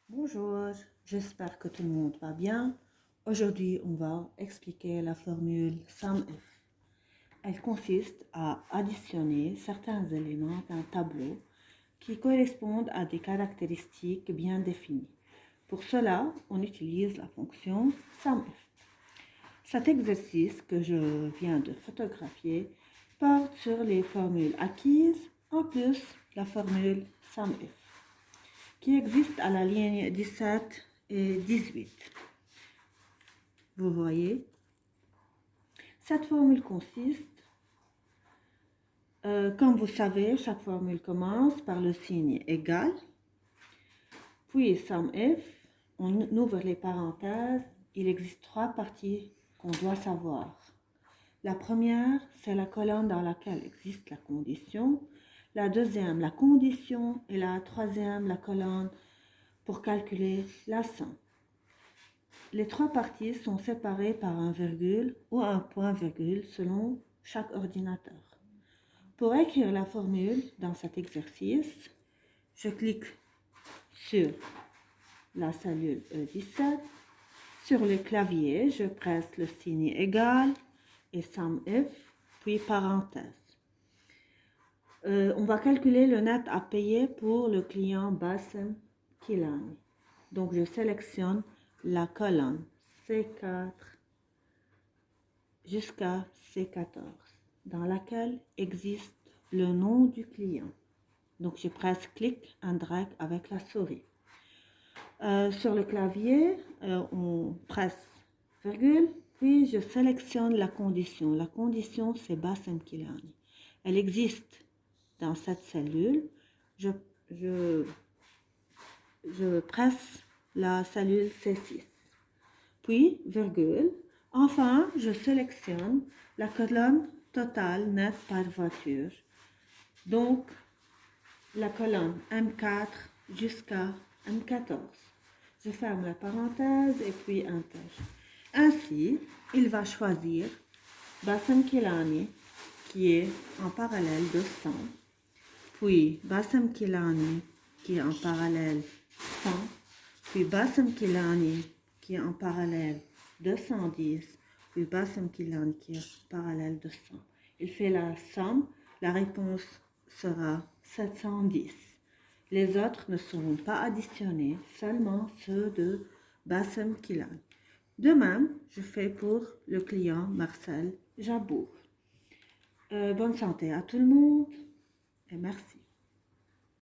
Bonjour, j'espère que tout le monde va bien. Aujourd'hui, on va expliquer la formule SUMIF. Elle consiste à additionner certains éléments d'un tableau qui correspondent à des caractéristiques bien définies. Pour cela, on utilise la fonction SUMIF. Cet exercice que je viens de photographier porte sur les formules acquises, en plus la formule SUMIF, qui existe à la ligne 17 et 18. Vous voyez, cette formule consiste, comme vous savez, chaque formule commence par le signe égal, puis SUMIF, on ouvre les parenthèses, il existe trois parties qu'on doit savoir. La première, c'est la colonne dans laquelle existe la condition, la deuxième, la condition, et la troisième, la colonne pour calculer la somme. Les trois parties sont séparées par un virgule ou un point-virgule selon chaque ordinateur. Pour écrire la formule dans cet exercice, je clique sur la cellule E17. Sur le clavier, je presse le signe égal et SUMIF, puis parenthèse. On va calculer le net à payer pour le client Bassem Kilani. Donc, je sélectionne la colonne C4 jusqu'à C14, dans laquelle existe le nom du client. Donc, je presse clic and drag avec la souris. Sur le clavier, on presse virgule, puis je sélectionne la condition. La condition, c'est Bassem Kilani. Elle existe dans cette cellule. Je presse la cellule C6, puis virgule. Enfin, je sélectionne la colonne totale nette par voiture. Donc, la colonne M4 jusqu'à M14. Je ferme la parenthèse et puis Enter. Ainsi, il va choisir Bassem Kilani qui est en parallèle de 100, puis Bassem Kilani qui est en parallèle 100, puis Bassem Kilani qui est en parallèle 210, puis Bassem Kilani qui est en parallèle de 100. Il fait la somme, la réponse sera 710. Les autres ne seront pas additionnés, seulement ceux de Bassem Kilani. De même, je fais pour le client Marcel Jabour. Bonne santé à tout le monde et merci.